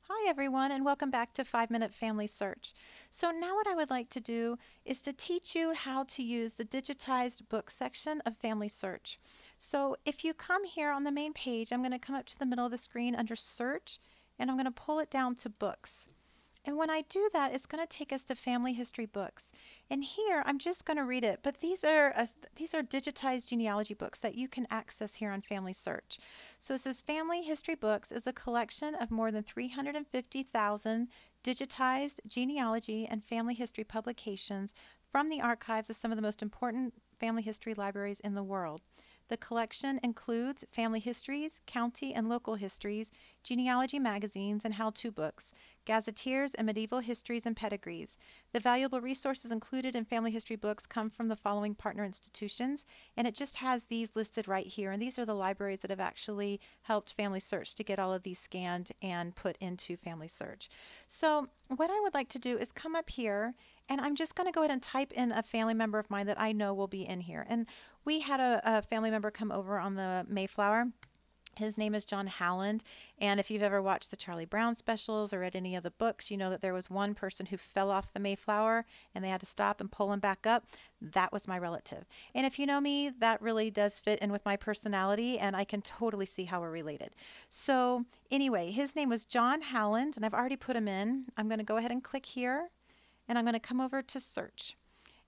Hi everyone and welcome back to 5 Minute Family Search. So now what I would like to do is to teach you how to use the digitized book section of Family Search. So if you come here on the main page, I'm going to come up to the middle of the screen under Search and I'm going to pull it down to Books. And when I do that, it's going to take us to family history books. And here, I'm just going to read it, but these are digitized genealogy books that you can access here on Family Search. So it says Family History Books is a collection of more than 350,000 digitized genealogy and family history publications from the archives of some of the most important family history libraries in the world. The collection includes family histories, county and local histories, genealogy magazines, and how-to books, gazetteers, and medieval histories and pedigrees. The valuable resources included in family history books come from the following partner institutions, and it just has these listed right here. And these are the libraries that have actually helped Family Search to get all of these scanned and put into Family Search. So what I would like to do is come up here and I'm just going to go ahead and type in a family member of mine that I know will be in here. And we had a family member come over on the Mayflower. His name is John Howland, and if you've ever watched the Charlie Brown specials or read any of the books, you know that there was one person who fell off the Mayflower and they had to stop and pull him back up. That was my relative. And if you know me, that really does fit in with my personality, and I can totally see how we're related. So, anyway, his name was John Howland, and I've already put him in. I'm going to go ahead and click here, and I'm going to come over to search.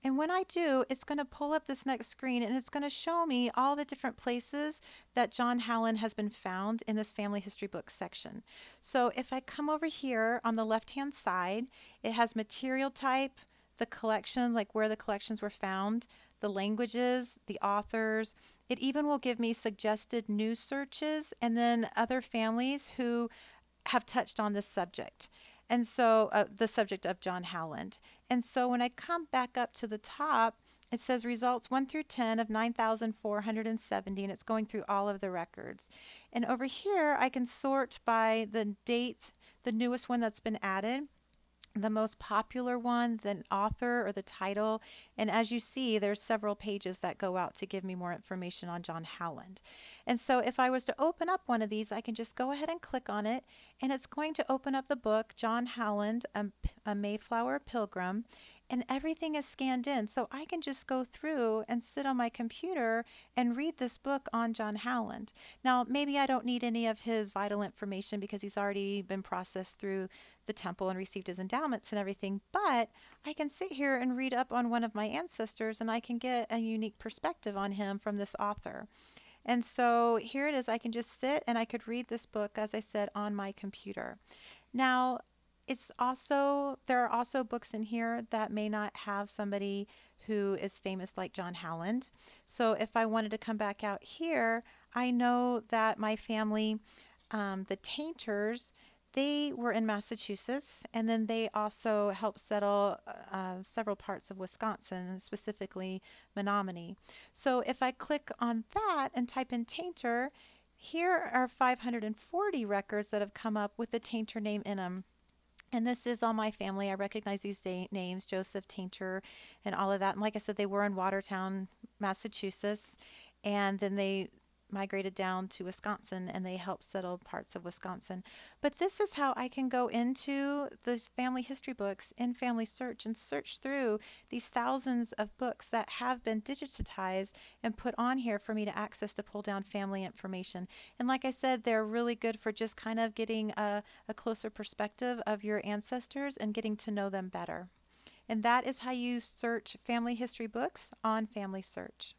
And when I do, it's going to pull up this next screen and it's going to show me all the different places that John Howland has been found in this family history book section. So if I come over here on the left-hand side, it has material type, the collection, like where the collections were found, the languages, the authors. It even will give me suggested news searches and then other families who have touched on this subject. And so, the subject of John Howland. And so, when I come back up to the top, it says results 1 through 10 of 9,470, and it's going through all of the records. And over here, I can sort by the date, the newest one that's been added, the most popular one, the author or the title. And as you see, there's several pages that go out to give me more information on John Howland. And so if I was to open up one of these, I can just go ahead and click on it, and it's going to open up the book, John Howland, a Mayflower Pilgrim, and everything is scanned in. So I can just go through and sit on my computer and read this book on John Howland. Now, maybe I don't need any of his vital information because he's already been processed through the temple and received his endowments and everything, but I can sit here and read up on one of my ancestors and I can get a unique perspective on him from this author. And so here it is. I can just sit and I could read this book, as I said, on my computer. Now, there are also books in here that may not have somebody who is famous like John Howland. So if I wanted to come back out here, I know that my family, the Tainters, they were in Massachusetts, and then they also helped settle several parts of Wisconsin, specifically Menominee. So if I click on that and type in Tainter, here are 540 records that have come up with the Tainter name in them. And this is all my family. I recognize these names, Joseph Tainter and all of that. And like I said, they were in Watertown, Massachusetts, and then they migrated down to Wisconsin and they helped settle parts of Wisconsin. But this is how I can go into these family history books in Family Search and search through these thousands of books that have been digitized and put on here for me to access to pull down family information. And like I said, they're really good for just kind of getting a closer perspective of your ancestors and getting to know them better. And that is how you search family history books on Family Search.